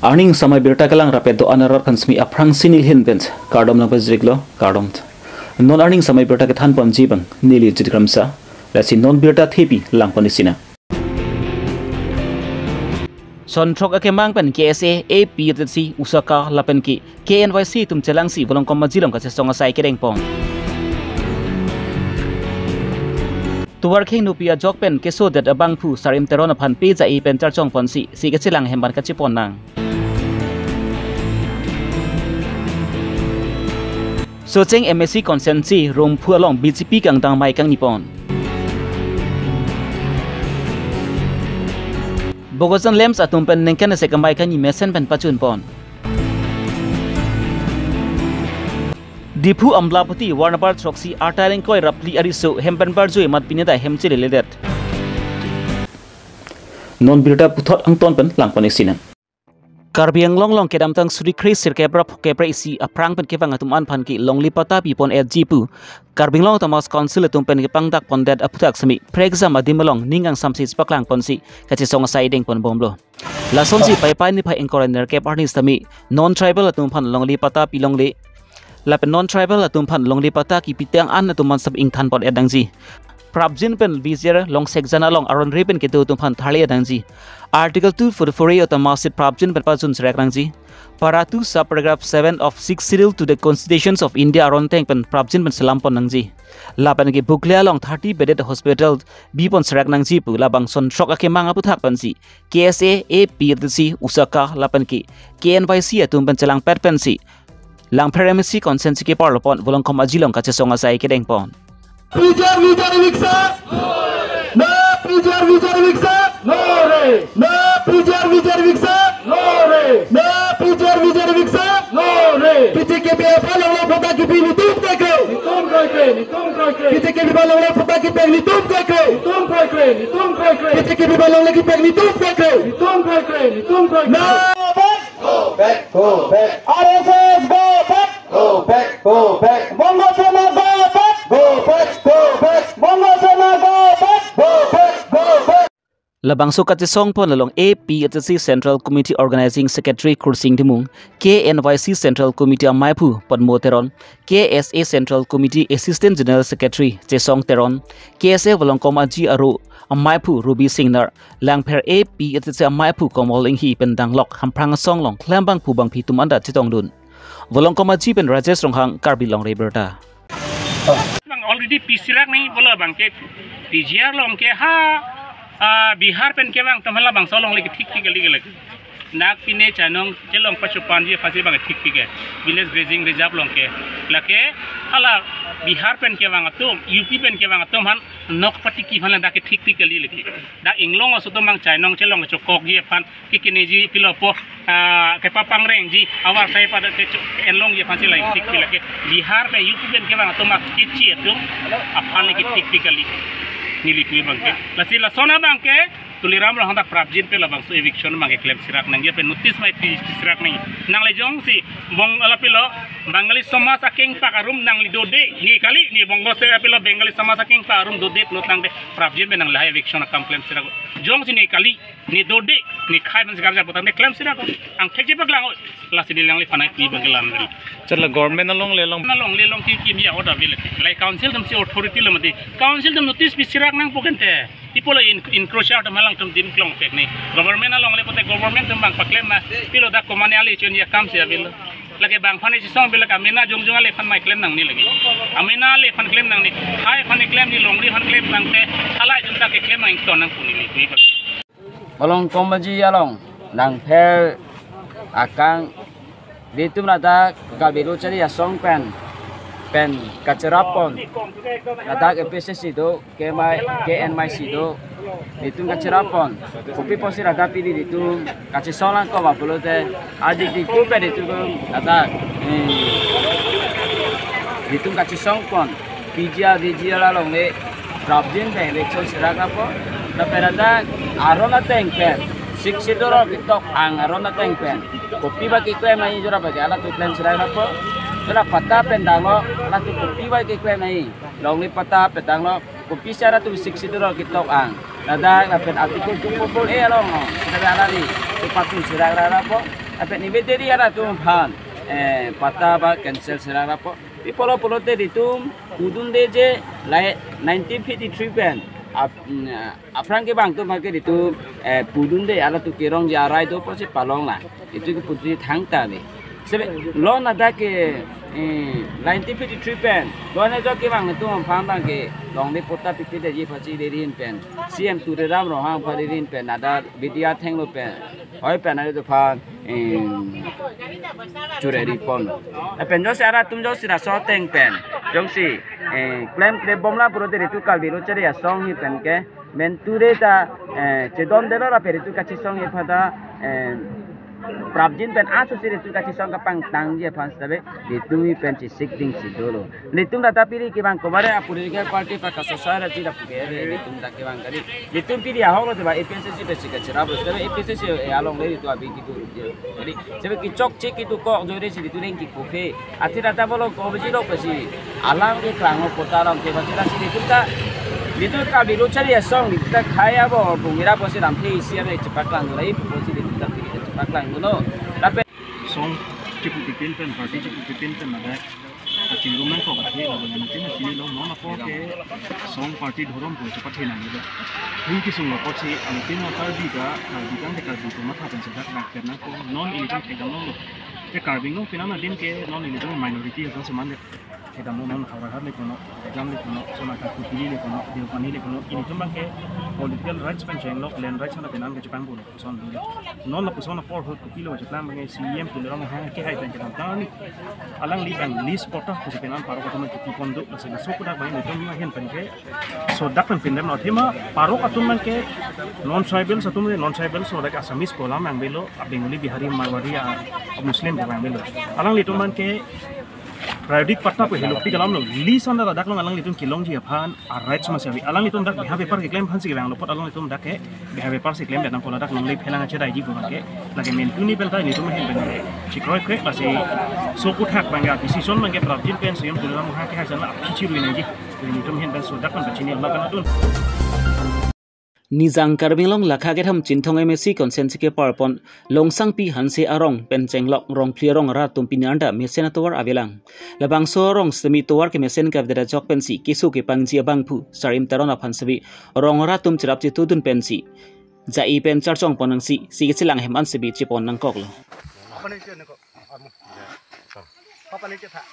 Arning samai birta kalang rapet do anarar kansmi aprang sinil hin bent kardom lang pazriklo kardom non arning samai birta ke than pon jibang nili jidkramsa lasi non birta thepi lang ponisina sontrok ake mang pen KSA APTC Usaka lapen ki KNYC tum chelang si bolong kom majilom ka se songa sai kereng pong tuwar khing nupia jok pen keso dat abang phu sarim teron phan pe ja i pen char chong pon si ke chilang hemban ka chipon nang so cheng MSc consensi rom phu along BJP kang dang mai kang nipon bogosan lems atum pen nengkan se kamai kang ni mesen pen pachun pon Dipu amlapati warnabar troksi artaling koi rapli ariso hempen barjoi mat pineda hemchile ledet non birda puthot angton pen langpani sinan Karbiang long kedam tang suri kris sirke brap kepra isi aprang pen kepang atum an phan ki longli pata pi pon jipu Karbing long tamas council atum pen kepang dak pon dat aputak sami preexam adimalong ningang samsi spaklang pon si kachi song saiding pon bomlo la sonji pai pai ni phai encoraner kep artist sami non tribal atum phan longli pata pi longli lapen non tribal atum phan longli pata ki pitang an atum man sab ing than pon edangji Prabjin pen vizier long sekjana long aron ripen ke tu tumpan thali adangji Article 2 for the foray of the masid Prabjin pen pajun serekrangji Para 2 sub paragraph 7 of 6 serial to the constitutions of India aron teng pen Prabjin pen selampon nangji lapan ke buklia long 30 bedded hospital bi pon sereknangji pu labang son trok ake manga puthak pansi KSA APTC Usaka lapan ke KNYC atum pen celang pet pensi lang PMC konsensi ke parlopon volong kom ajilong kache songa sai ke deng pon Pujar Vijay Viksa, no. Pujar Vijay Viksa, no. No. Pujar Vijay Viksa, no. No. Pujar Vijay Viksa, no. Piti ke biar palang lo pata ki pini tum kake. Nitum kake. Piti ke biar palang lo pata ki peng nitum kake. Nitum kake. Piti ke biar palang lo ki peng nitum kake. Nitum kake. No. Go back. RSS go back. Go back. Bongo Sena go back. Go back. Bongo Sena go back. Go back. Labang sukat song pon lalong APTC Central Committee Organizing Secretary Kursing Dimung, KNYC Central Committee Amaipu Podmoteron, KSA Central Committee Assistant General Secretary Chesong Teron, KSA Volongkom Aji Aru Amaipu Ruby Singnar, Langper APTC Amaipu Komoling Hi Pendang Lok Hamprang Song Long Klambang Pubang Pitum Anda Chitong Dun. Volongkom Aji Pen Rajesh Ronghang Karbilong Reberta. Already pisirak ni bola bangke pijiar long ke ha Bihar pen ke bang tamhala bang solong lagi ठीक lagi nak pine chanong celong pachupan je fasi bang ठीक village grazing reserve long ke lake hala Bihar pen ke bang atum UP pen ke bang atum han nok pati ki hala dak ठीक lagi dak inglong aso tom bang chanong celong chokok je fan kikine ji pilopo ke papang reng ji awar sai pada enlong je fasi lagi ठीक lagi Bihar pen UP pen ke bang atum kichi atum afan lagi ठीक nili kui bangke lasi lasona bangke tuliram lo hendak Prabjin pe labang so eviction bangke claim sirak nang ye pe notice mai sirak nang nang le jong si bong ala pelo bangali sama saking pakarum nang li dode ni kali ni bongo se pelo bengali sama saking pakarum dode plot nang de Prabjin pe nang la eviction kam claim sirak jong si ni kali ni dode ni khai ban sigar ja potang de claim sirak ang thekje baglang lasi ni lang li fanai kui banglam dil चला गवर्नमेंट नलोंग ले लोंग की मिया order bill like council दम से अथॉरिटी लमदि काउंसिल दम नोटिस बिसिराक नang पोकेनते इपोलो इनक्रोशा दम माlang tum din klong tek ni government नलोंग ले पोते गवर्नमेंट दम bang paklem na pilo da komane ali chon ya kam se bil lagi bang phane si song bil ka amina jong jong ale phan mai claim nang ni lagi amina le phan claim nang ni hai phan claim ni longri phan claim nang te halai junta ke claim nang ton nang puni ni balong kombaji yalong nang pher akang di tu nada kalbiru cari ya song pen kacerapon nada EPSC itu KNYC itu itu kacerapon kopi posi nada pilih itu kasih solang kau apa perlu teh adik di kopi itu nada itu kasih song pon dia lalong le Prabjin teh election serak apa tapi nada arona tengpen Siksidoro kitok ang aron na tengpen. Kopi bagi klaim nai jura bagi alat tu klaim serai apa? Jura pata pendango alat tu kopi bagi klaim nai. Longli pata pendango kopi secara tu siksidoro kitok ang. Nada lapen artikel tu popol long. Serai alali. Tu patu serai apa? apa ni beteri ada tu pan patah ba cancel serara po polo te ditum udun de je 1953 pen Afran ke bang tu makai itu pudun de ala tu kerong jarai tu pasti palong lah itu ke putri thangta ni sebab loan ada ke 1953 pen loan ada ke bang tu faham bang ke long de pota pikir de je pasti derin pen CM tu de ram rohang padirin pen ada vidya theng lo pen oi pen ada tu faham cureri pon pen jo sara tum jo sira so teng pen jong si claim de bomla puro de tu kal biru cari ya song hi pen ke men tu de ta cedon de la per tu kachi song hi pada Prabjin pen asu siri tu kasih song kapang tang je fans tabe itu pen si sicting si dulu. Litung data pilih kibang kemarin aku dirikan parti pakai sosial tidak punya litung dah kibang kali. Litung pilih ahok lo tiba EPSC besi kecera bos tabe EPSC along lagi tu abi gitu. Jadi sebab kicok cek itu kok jadi si litung yang kikope. Arti data bolong kau besi lo besi alang ke kelango potaram ke besi lah si litung tak. Litung kali lo cari ya song litung tak kaya bo bungira bos ramai siapa cepat kelango lagi bos litung tak paklang guno tapi song cukup dipin pen party cukup dipin pen ada acing rumah kok ada lalu nanti sini lo mau apa ke song party dorong pun cepat hilang gitu ini kisah lo kok sih alipin apa juga kan dekat di rumah kan sedang nak karena ko non ini kan kita non lo ke carving lo final nadin ke non ini tuh minority atau semuanya kita mau non orang le kono jam le kono sama tak kupili le kono dia pani le kono ini cuma ke political rights penceng lo land rights na penan ke Jepang pun son non la pusona for hot kupilo Jepang bangai CM tu orang ha ke hai tan kita ni alang li bang list porta ku penan paro katun ki pondok la sena so kuda bangai itu ma hen penke so dak pen pindem no thema paro katun man ke non tribal satu non tribal so like asamis ko lam ang belo bengali bihari marwari muslim bang belo alang li tu man ke Pradik patna ko helok ti galam lo lisan da dak long alang litum kilong ji aphan right sama sabi alang litum dak biha paper ke claim phan si bang lo pot alang litum dak ke biha paper si claim dan pola dak long le phelang che dai ji ko ke lage men tuni bel dai litum hen ben chikroi ke la si so ku thak bang ga decision man ke prabjin pen siam tu ram ha ke ha sana phichi ru ni ji litum hen ben so dak kan bachini ma kan dun Nizang karbinglong lakha ke tham chinthong MSC consent ke parpon longsang pi hanse arong pen chenglok rong plierong ra tumpi anda mesen towar avelang labang so rong semi towar ke mesen ka dera jok pensi kisu ke pangji abangpu sarim tarona phansabi rong ra tum chirap chi tudun pensi jai pen charchong ponang si ke chilang heman sebi chipon nang koklo Apa ni je ko amu apa ni je tha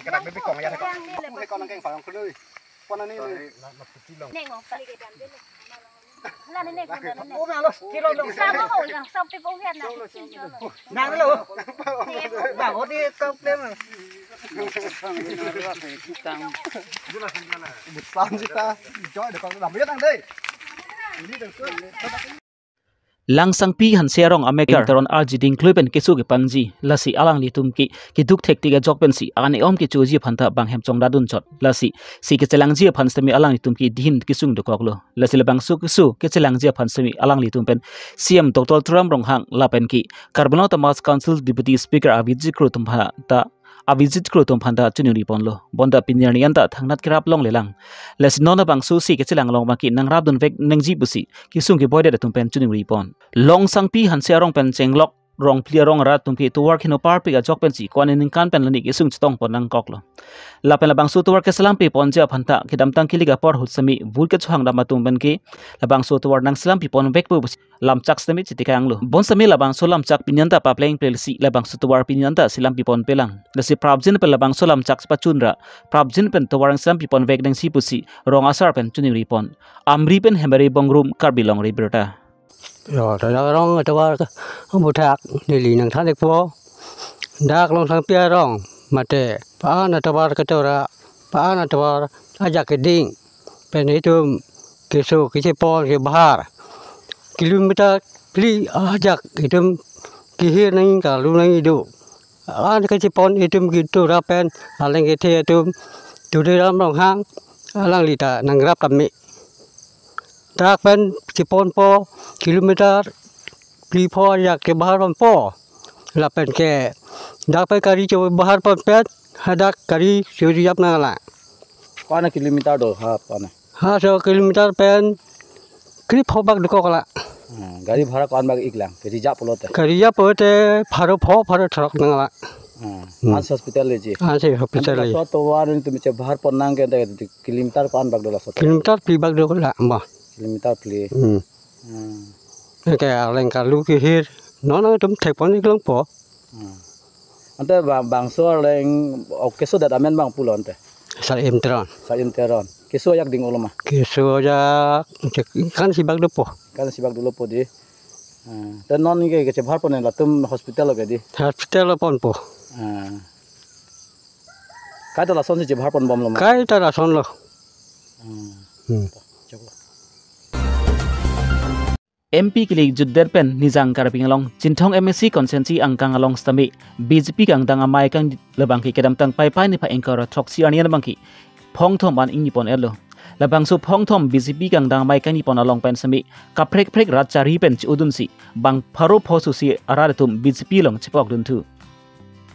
kadak bebi kong ya ko ko kong nang keng phang ko lui pon ani Neng ngọc phải cái đàn đấy là nên con đàn này. Ôm nào kilo lượng sao có hồi rằng xong cái bông hiện là chim chưa rồi. Nàng đó luôn. Bảo hốt đi công đêm này. Một con gì ta? Cho được con làm biết đang đây. Đi được cơ. Langsang pi han serong amekar taron arjiding kluben kesu ke pangji lasi alang litum ki duk thek tiga jok pensi ane om ki chuji phanta bang hem chong dadun chot lasi si ke chelang ji phan semi alang litum ki din kisung de koklo lasi lebang su ke chelang ji phan semi alang litum pen CM Dr. Tram rong hang lapen ki Carbon Tamas Council Deputy Speaker Abhijit Krutum pha ta Abhijit Krutum phanta chunuri ponlo bonda pinyani anta thangnat krap long lelang lasi nona bang su si ke chelang long baki nang rap dun vek nangji busi kisung ki boide tum pen chunuri pon long sang pi han serong pen chenglok rong plierong ra tumpi to work hino par pi ga jok pen si kon nin kan pen lani isung chitong pon nang koklo la pen labang su to work ke salam pi pon ja phanta kidam tang kiliga por hut sami vul ke chuang da matum ban ki labang su to work nang salam pi pon vek pu lam chak sami chitikang lo bon sami labang so lam chak pinyanta pa playing pel si labang su to work pinyanta silam pi pon pelang la si prabjin pe labang so lam chak pa chunra prabjin pen to work salam pi pon vek dang si pusi rong asar pen chuni ri pon amri pen hemari bongrum karbilong ri berta rồi đó rong ở đâu không một thạc để lì năng thang được phố đạc long thang pia rong mà để phá na tàu cái tàu ra phá na tàu aja cái đinh bên ấy tụm cái số cái chế po cái bahar km li aja cái tụm cái hiên này cả luôn này đủ cái chế po cái tụm cái tàu ra pen lên cái thế tụm tụi đây làm rong hang lang lì ta năng rap cầm mì Trak pen cipon po kilometer li po ya ke bahar pon po la pen ke dak pe kari cho bahar pon pet hadak kari suri ap na la kau nak kilometer do ha apa na ha so kilometer pen kri po bak doko la Gari bhara kawan bagi iklang, kerja polot. Kerja pote paro truk nang Ans hospital leji. Ansih hospital le. Suatu waran itu macam bahar ponang ke itu kilometer kawan bag dola suatu. Kilometer pi bag dola mah. Kilometer pli. Kayak lengkar lu kihir. Nona tum telepon iklang po. Ante bangso leng keso dat amen bang pulau ante. Saim teron. Keso yak ding ulama. Keso aja kan si bag dopo. Kan si bag dulu po di. Dan non ke kece bahar ponen lah tum hospital ke di. Hospital pon po. Kai tu lason si bahar pon bom lama. Kai ta rason lo. MP kilik judder pen nizang karping along cintong MSC konsensi angkang along stami BJP kang dang amai kang lebang ki kedam tang pai ni pa engkar troksi anian bangki phong thom ban ing nipon elo labang su phong thom BJP kang dang amai kang nipon along pen sami kaprek rat cari pen udun si bang pharo phosu si aradatum BJP long chepok dun tu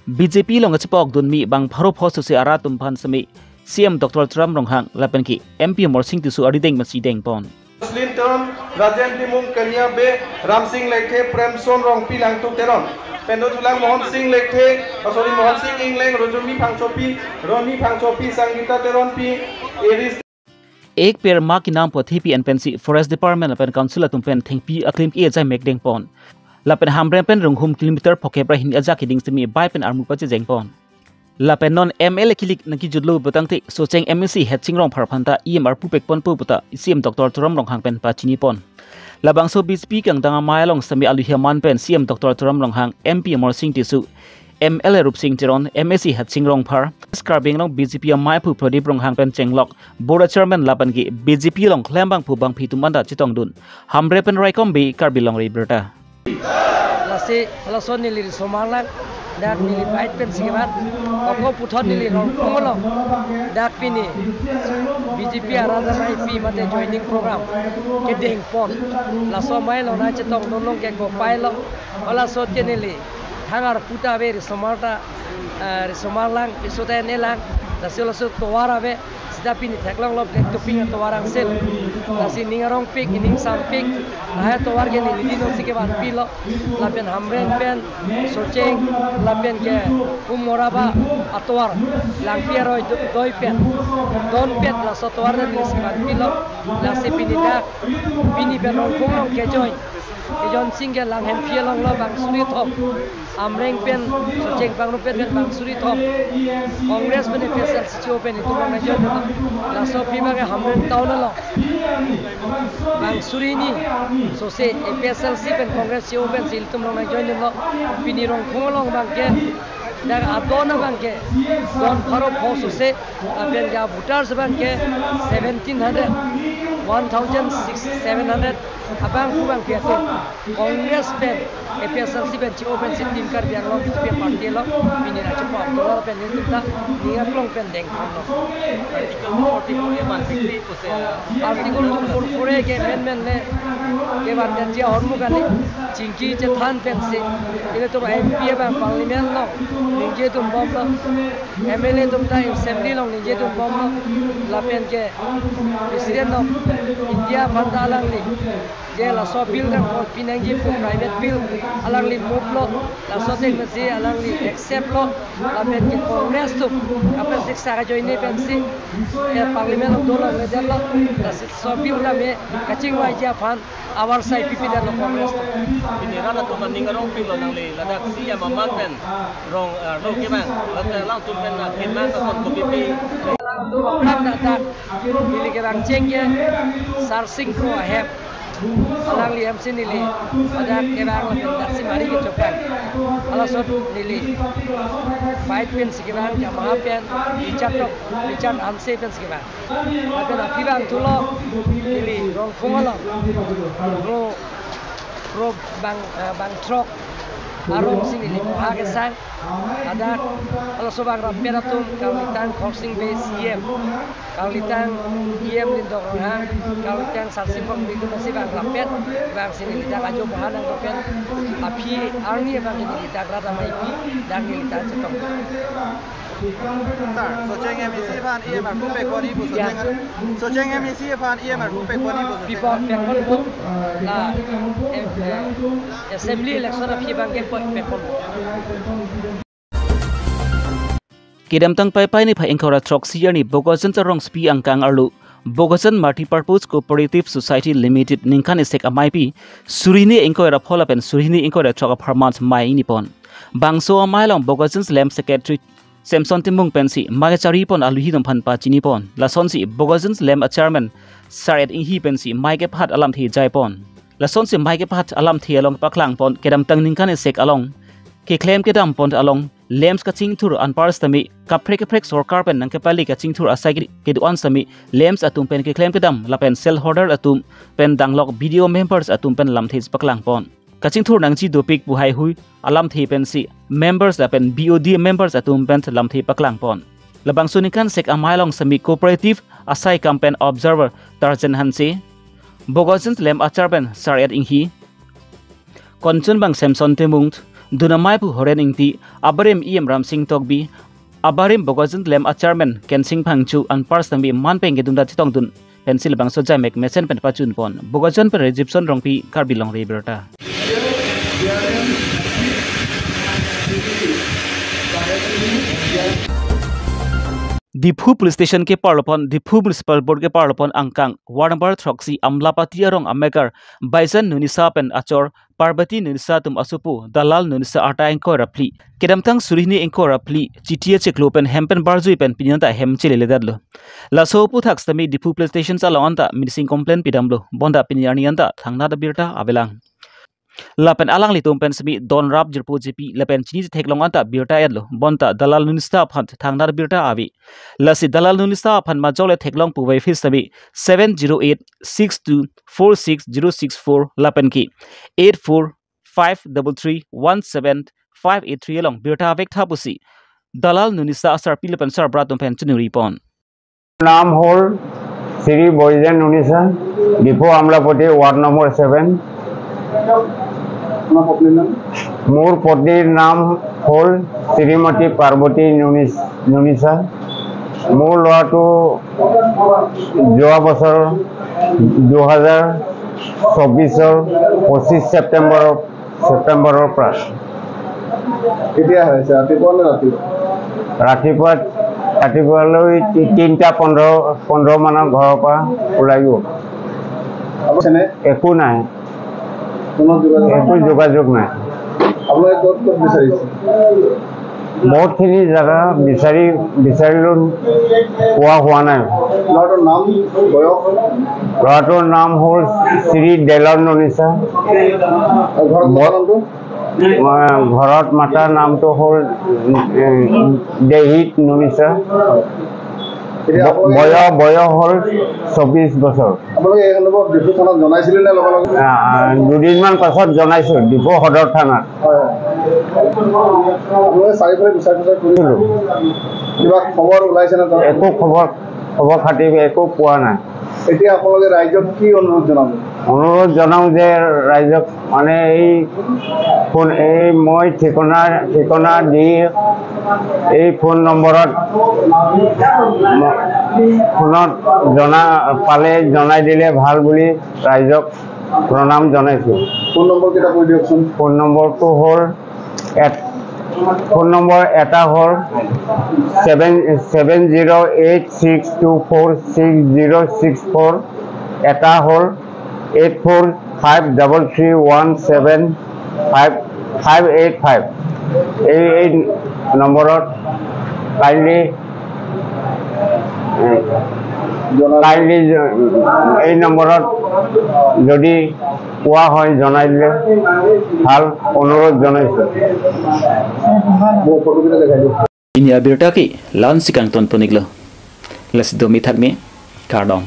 BJP long chepok dun mi bang pharo phosu si aratum phan sami CM Dr. Tram Ronghang lapen ki MP Morsing tisu arideng masi deng pon Linton, Rajen Timung Kenya Be, Ram Singh Lekhe, Prem Son Rong Pilang Tu Teron, Pendo Tulang Mohan Singh Lekhe, Mohan Singh Ingleng, Rojumi Pangchopi, Roni Pangchopi, Sanggita Teron Pi, Eris. एक पेर माँ की नाम पर थी पी एन पेंसी फॉरेस्ट डिपार्टमेंट लपेन काउंसिल तुम थेंग पी अक्लिम की एजाय मेकडेंग पॉन लपेन हामब्रें पेन रुंगहुम किलोमीटर फोकेब्रा हिंदी अजा की डिंग्स में बाय पेन आर्मू पचे जेंग पॉन लपेन नॉन MLA किलिक नकी जुडलो बतंगते सोचेंग MLC हेचिंग रोंग फरफंता EMR पुपेक पन पुबता CM डॉक्टर तुरम रोंग हांग पेन पाचिनी पॉन लबांगसो BJP कंग दंगा मायलोंग समी अलु हेमान पेन CM डॉक्टर तुरम रोंग हांग MP मोरसिंग तिसु MLA रूप सिंह तिरोन MSC हेचिंग रोंग फर स्कारबिंग लोंग BJP मायपु प्रदीप रोंग हांग पेन चेंगलॉक बोर्ड चेयरमैन लबन की BJP लोंग क्लेमबांग पुबांग फितुमंदा चितोंग दुन हामब्रे पेन राइकॉम बे कार्बिलोंग रिब्रटा lasi lason nili somalan dak nili bait pen sigebat oko puthon nili rong pongolong dak pini BJP arada mai pi mate joining program ke deng pon laso mai lo na chetong donong ke ko pailo ola so nili thangar puta be somarta somalang isote nelang lasilo so towara be tapi ni theklang lob nek toping to warang sel lasi ningarong pik ining sam pik nah to warge ni lidino sike ban pilo lapen hamren pen socheng lapen ke umoraba atwar langpiero doi pen don pet la sotwar ni sike ban pilo lasi pinida pini penong kumong ke joy John Single lang hem pielong lo bang suri thom amreng pen socheng bang no pen bang suri thom Congress pen PSL sicho pen itu bang jo la so pi bang hamren taun lo bang suri ni so se PSL si pen Congress sicho pen sil tum long jo lo pini rong khomolong bang ke dak adona bang ke don pharo phosu se pen ga voters bang ke 1700 1700 abang kubang piatin Congress pen PSL si pen chiu pen si tim kar biang long pi party lo pini na chupa dollar pen ni ta niak long pen deng lo article 44 ke men le ke ban den dia hormu kali chingki che than pen si ile to MP bang parliament lo ninje tum bom lo MLA tum ta assembly lo ninje tum bom lo la pen ke president of India bandalang ni je la so bill kan for pinangi for private bill alang li move lo la so tek masi alang li accept lo la pen ki Congress tu apa sik sa jo ini pen si parliament of dollar le lo la so bill la me kaching wa ja fan our side pipi dan Congress tu ini rana tu maning rong bill lo nang le la dak si ya mamang pen rong ke bang la lang tu pen na ken mang kon ko pipi tu program data ili ke bang cheng ye sarsing ko have alang li MC nili ada kebang la pen si mari ke chokan ala sot nili fight pen sikibang jamaah pen Richard Anse pen sikibang ada na pibang tulo nili rong fungala ro bang trok arong sini li moha ke sang ada ala sobang rapera tum kaulitan crossing base kaulitan lindong ha kaulitan sarsipong bidu nasi bang rapet bang sini li jaga jo moha nang pen api arni bang ini li jaga ramai pi dan li ta cetong Soceng MIC phan EMR ku pe koni bu Soceng MIC phan EMR ku pe koni bu before pe kon la assembly election of hibang ke pe kon Kidam tang pai pai ni phai engkora troxier ni Bogosan charong spi angkang arlu Bogosan Multipurpose Cooperative Society Limited ningkan isek amaipi surini engkora pholapen surini engkora troka permans mai ni pon bangso amailong Bogosan's Lem Secretary Samson Timung Pensi Magachari pon aluhi dom phan pa chini pon lasonsi Bogosan's Lem Chairman Saret Inhi Pensi Maike Phat alam thi jai pon lasonsi Maike Phat alam thi along paklang pon kedam tang ningkan isek along ke claim kedam pon along lems ka chingthur anpars tami kaprek sorkar pen nang kepali ka chingthur asai ke duan sami lems atum pen ke claim kedam lapen cell holder atum pen danglok video members atum pen lam this paklang pon ka chingthur nang chi dopik buhai hui alam thi pen si members apen BOD members atum pen lam thi paklang pon labang sunikan sek amailong sami cooperative asai campaign observer Tarjan Hanse Bogosan's Lem Acharben Sariat Inghi Konchun bang Samson Timung Dunamai pu horen ingti abarim em ram sing tokbi abarim Bogosan's Lem Acharben ken sing phangchu an parsami man peng gedunda thitong dun pencil bang soja mek mesen pen pachun pon Bogosan per Egyptian rongpi karbilong reberta Diphu Police Station ke parlopon Diphu Municipal Board ke parlopon angkang Ward number Troxy Amlapati arong Amegar Baisan Nunisa pen Achor Parvati Nunisa tum asupu Dalal Nunisa Arta engko rapli kedamtang surihni engko rapli chitia cheklo pen hempen barzui pen pinanta hem chilele dadlo laso pu thaksami Diphu Police Station salawanta missing complaint pidamlo bonda pinyani anta thangna da birta abelang lapen alang litum pen semi don rap jirpu jipi lapen chini theklong anta birta yadlo bonta dalal nunista phan thangnar birta abi lasi dalal nunista phan ma jole theklong puwai fis sami 7086246064 lapen ki 8453317583 long birta vek thapusi dalal nunista asar pilapen sar bratum pen chunuri pon नाम होल श्री बोइजन नूनिसा डिपो আমলাপতি ward number 7 मोर पत्नीर नाम होल श्रीमती पार्वती नुनिसा मोर लड़ाटो जोआ बছर 2024 25 सेप्टेम्बर रातिपुवाলৈ 3:15 माনৰ ঘৰৰ পৰা ওলাই গ'ল একো নাই একো যোগাযোগ নাই বহুতখিনি জায়গা বিচাৰিলো পোৱা হোৱা নাই ল'ৰাটোৰ নাম হ'ল শ্ৰী দেলন নুনিছা ঘৰত মাতাৰ নামটো হ'ল দেহিত নুনিছা বয়স হ'ল 24 বছৰ দুদিনমান পাছত জনাইছো ডিপো সদৰ থানাত একো খবৰ খাতি একো পোৱা নাই এতিয়া আপোনালোকে ৰাইজক কি অনুৰোধ জনাওঁ যে ৰাইজক মানে এই মই ঠিকনা দি এই ফোন নম্বৰত ফোনত পালে জনাই দিলে ভাল বুলি ৰাইজক প্ৰণাম জনাইছোঁ ফোন নম্বৰ কেইটা কৈ দিয়কচোন ফোন নম্বৰটো হ'ল ফোন নম্বৰ এটা হ'ল 7086246064 এটা হ'ল 8453317585 এই নম্বৰত কাইণ্ডলি এই নম্বৰত যদি পোৱা হয় জনাই দিলে ভাল অনুৰোধ জনাইছোঁ ini abirta ki lan sikang ton poniglo las domi thakme kardong